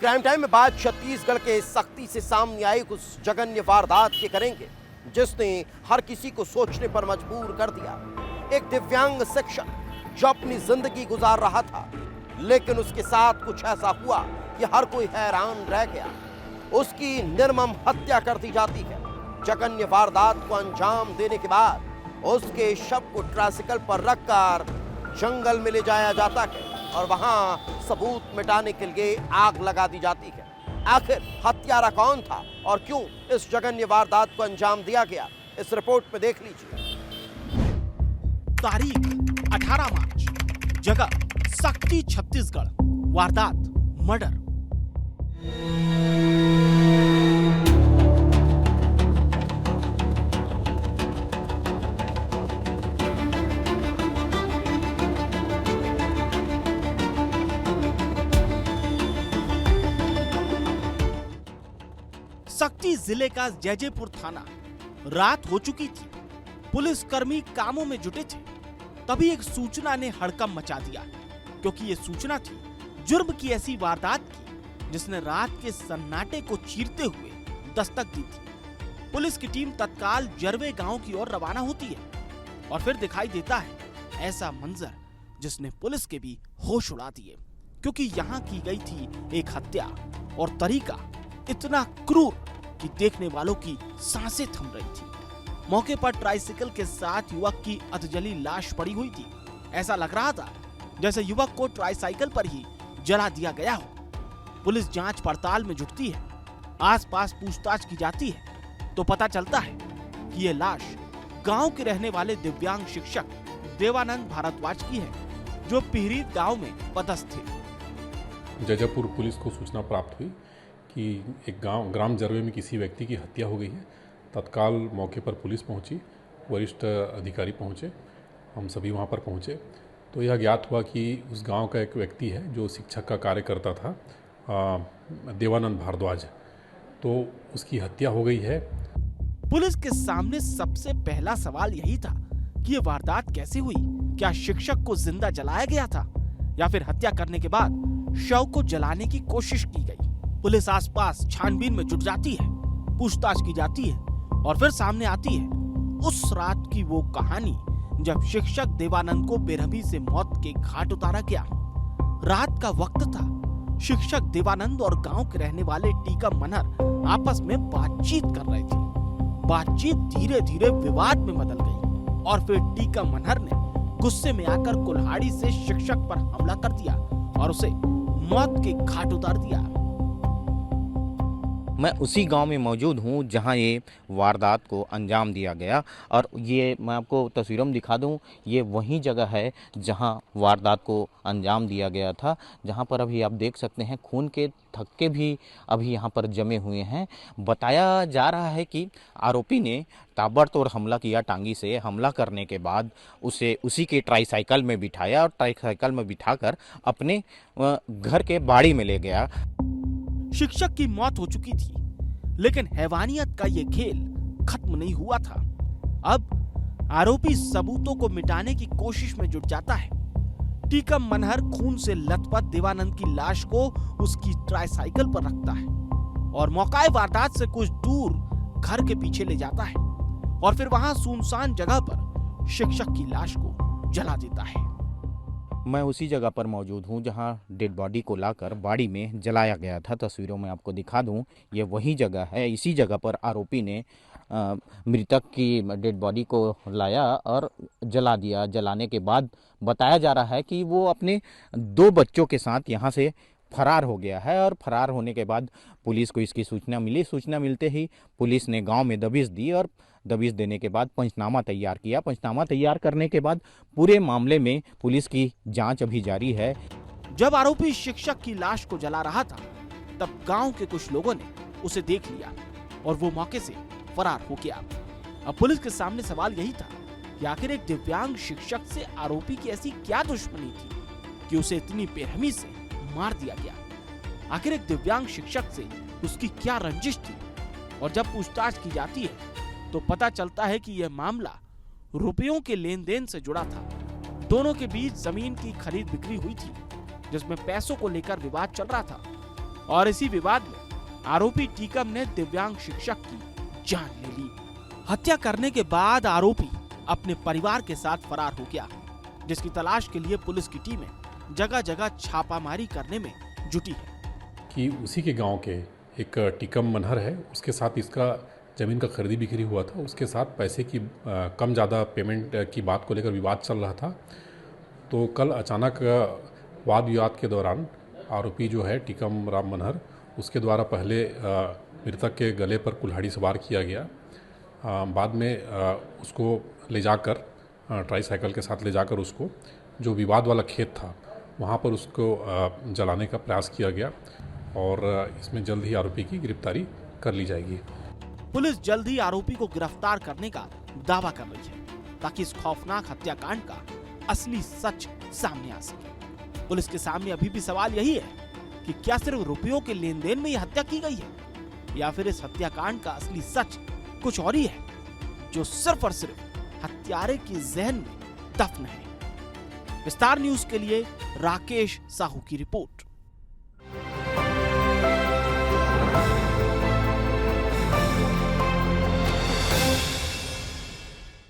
Crime time में बात छत्तीसगढ़ के सख्ती से सामने आई उस जघन्य वारदात के करेंगे जिसने हर किसी को सोचने पर मजबूर कर दिया। एक दिव्यांग शिक्षक जो अपनी जिंदगी गुजार रहा था, लेकिन उसके साथ कुछ ऐसा हुआ कि हर कोई हैरान रह गया। उसकी निर्मम हत्या कर दी जाती है। जघन्य वारदात को अंजाम देने के बाद उसके शव को ट्राइसिकल पर रखकर जंगल में ले जाया जाता है और वहां सबूत मिटाने के लिए आग लगा दी जाती है। आखिर हत्यारा कौन था और क्यों इस जघन्य वारदात को अंजाम दिया गया, इस रिपोर्ट में देख लीजिए। तारीख 18 मार्च, जगह सक्ती छत्तीसगढ़, वारदात मर्डर। सक्ती जिले का जैजेपुर थाना। रात हो चुकी थी, पुलिसकर्मी कामों में जुटे थे, तभी एक सूचना ने हड़कंप मचा दिया, क्योंकि ये सूचना थी जुर्म की ऐसी वारदात की जिसने रात के सन्नाटे को चीरते हुए दस्तक दी थी। पुलिस की टीम तत्काल जरवे गांव की ओर रवाना होती है और फिर दिखाई देता है ऐसा मंजर जिसने पुलिस के भी होश उड़ा दिए, क्योंकि यहाँ की गई थी एक हत्या और तरीका इतना क्रूर कि देखने वालों की सांसें थम रही थी। मौके पर ट्राइसिकल के साथ युवक की अधजली लाश पड़ी हुई थी। ऐसा लग रहा था जैसे युवक को ट्राइसाइकिल पर ही जला दिया गया हो। पुलिस जांच पड़ताल में जुटती है, आसपास पूछताछ की जाती है तो पता चलता है कि ये लाश गांव के रहने वाले दिव्यांग शिक्षक देवानंद भारद्वाज की है, जो पिहरीत गांव में पदस्थ थे। जैजेपुर पुलिस को सूचना प्राप्त हुई कि एक ग्राम जरवे में किसी व्यक्ति की हत्या हो गई है। तत्काल मौके पर पुलिस पहुंची, वरिष्ठ अधिकारी पहुंचे, हम सभी वहां पर पहुंचे तो यह ज्ञात हुआ कि उस गांव का एक व्यक्ति है जो शिक्षक का कार्य करता था, देवानंद भारद्वाज, तो उसकी हत्या हो गई है। पुलिस के सामने सबसे पहला सवाल यही था कि ये वारदात कैसे हुई। क्या शिक्षक को जिंदा जलाया गया था या फिर हत्या करने के बाद शव को जलाने की कोशिश की गई। पुलिस आसपास छानबीन में जुट जाती है, पूछताछ की जाती है और फिर सामने आती है उस रात की वो कहानी जब शिक्षक देवानंद को बेरहमी से मौत के घाट उतारा गया। रात का वक्त था, शिक्षक देवानंद और गांव के रहने वाले टीका मनहर आपस में बातचीत कर रहे थे। बातचीत धीरे धीरे विवाद में बदल गई और फिर टीका मनहर ने गुस्से में आकर कुल्हाड़ी से शिक्षक पर हमला कर दिया और उसे मौत के घाट उतार दिया। मैं उसी गांव में मौजूद हूं जहां ये वारदात को अंजाम दिया गया और ये मैं आपको तस्वीरों में दिखा दूं, ये वही जगह है जहां वारदात को अंजाम दिया गया था, जहां पर अभी आप देख सकते हैं खून के थक्के भी अभी यहां पर जमे हुए हैं। बताया जा रहा है कि आरोपी ने ताबड़तोड़ हमला किया, टांगी से हमला करने के बाद उसे उसी के ट्राइसाइकिल में बिठाया और ट्राइसाइकिल में बिठाकर अपने घर के बाड़ी में ले गया। शिक्षक की मौत हो चुकी थी, लेकिन हैवानियत का ये खेल खत्म नहीं हुआ था। अब आरोपी सबूतों को मिटाने की कोशिश में जुट जाता है। टीकम मनहर खून से लथपथ देवानंद की लाश को उसकी ट्राइसाइकिल पर रखता है और मौकाए वारदात से कुछ दूर घर के पीछे ले जाता है और फिर वहां सुनसान जगह पर शिक्षक की लाश को जला देता है। मैं उसी जगह पर मौजूद हूं जहां डेड बॉडी को लाकर बाड़ी में जलाया गया था। तस्वीरों में आपको दिखा दूं, ये वही जगह है। इसी जगह पर आरोपी ने मृतक की डेड बॉडी को लाया और जला दिया। जलाने के बाद बताया जा रहा है कि वो अपने 2 बच्चों के साथ यहाँ से फरार हो गया है और फरार होने के बाद पुलिस को इसकी सूचना मिली। सूचना मिलते ही पुलिस ने गांव में दबिश दी और दबिश देने के बाद पंचनामा तैयार किया। पंचनामा तैयार करने के बाद पूरे मामले में पुलिस की जांच अभी जारी है। जब आरोपी शिक्षक की लाश को जला रहा था, तब गांव के कुछ लोगों ने उसे देख लिया और वो मौके से फरार हो गया। अब पुलिस के सामने सवाल यही था कि आखिर एक दिव्यांग शिक्षक से आरोपी की ऐसी क्या दुश्मनी थी कि उसे इतनी बेरहमी से मार दिया गया। आखिर एक दिव्यांग शिक्षक से उसकी क्या रंजिश थी। और जब पूछताछ की जाती है तो पता चलता है कि यह मामला रुपयों के लेन देन से जुड़ा था। दोनों के बीच जमीन की खरीद बिक्री हुई थी, जिसमें पैसों को लेकर विवाद चल रहा था। और इसी विवाद में आरोपी टीकम ने दिव्यांग शिक्षक की जान ले ली। हत्या करने के बाद आरोपी अपने परिवार के साथ फरार हो गया, जिसकी तलाश के लिए पुलिस की टीमें जगह जगह छापामारी करने में जुटी है। कि उसी के गांव के एक टीकम मनहर है, उसके साथ इसका ज़मीन का खरीदी बिक्री हुआ था। उसके साथ पैसे की कम ज़्यादा पेमेंट की बात को लेकर विवाद चल रहा था। तो कल अचानक वाद विवाद के दौरान आरोपी जो है टीकम राम मनहर, उसके द्वारा पहले मृतक के गले पर कुल्हाड़ी से वार किया गया। बाद में उसको ले जाकर ट्राईसाइकिल के साथ ले जाकर उसको जो विवाद वाला खेत था वहाँ पर उसको जलाने का प्रयास किया गया और इसमें जल्द ही आरोपी की गिरफ्तारी कर ली जाएगी। पुलिस जल्द ही आरोपी को गिरफ्तार करने का दावा कर रही है ताकि इस खौफनाक हत्याकांड का असली सच सामने आ सके। पुलिस के सामने अभी भी सवाल यही है कि क्या सिर्फ रुपयों के लेन देन में यह हत्या की गई है या फिर इस हत्याकांड का असली सच कुछ और ही है जो सिर्फ और सिर्फ हत्यारे के जहन में दफन है। विस्तार न्यूज के लिए राकेश साहू की रिपोर्ट।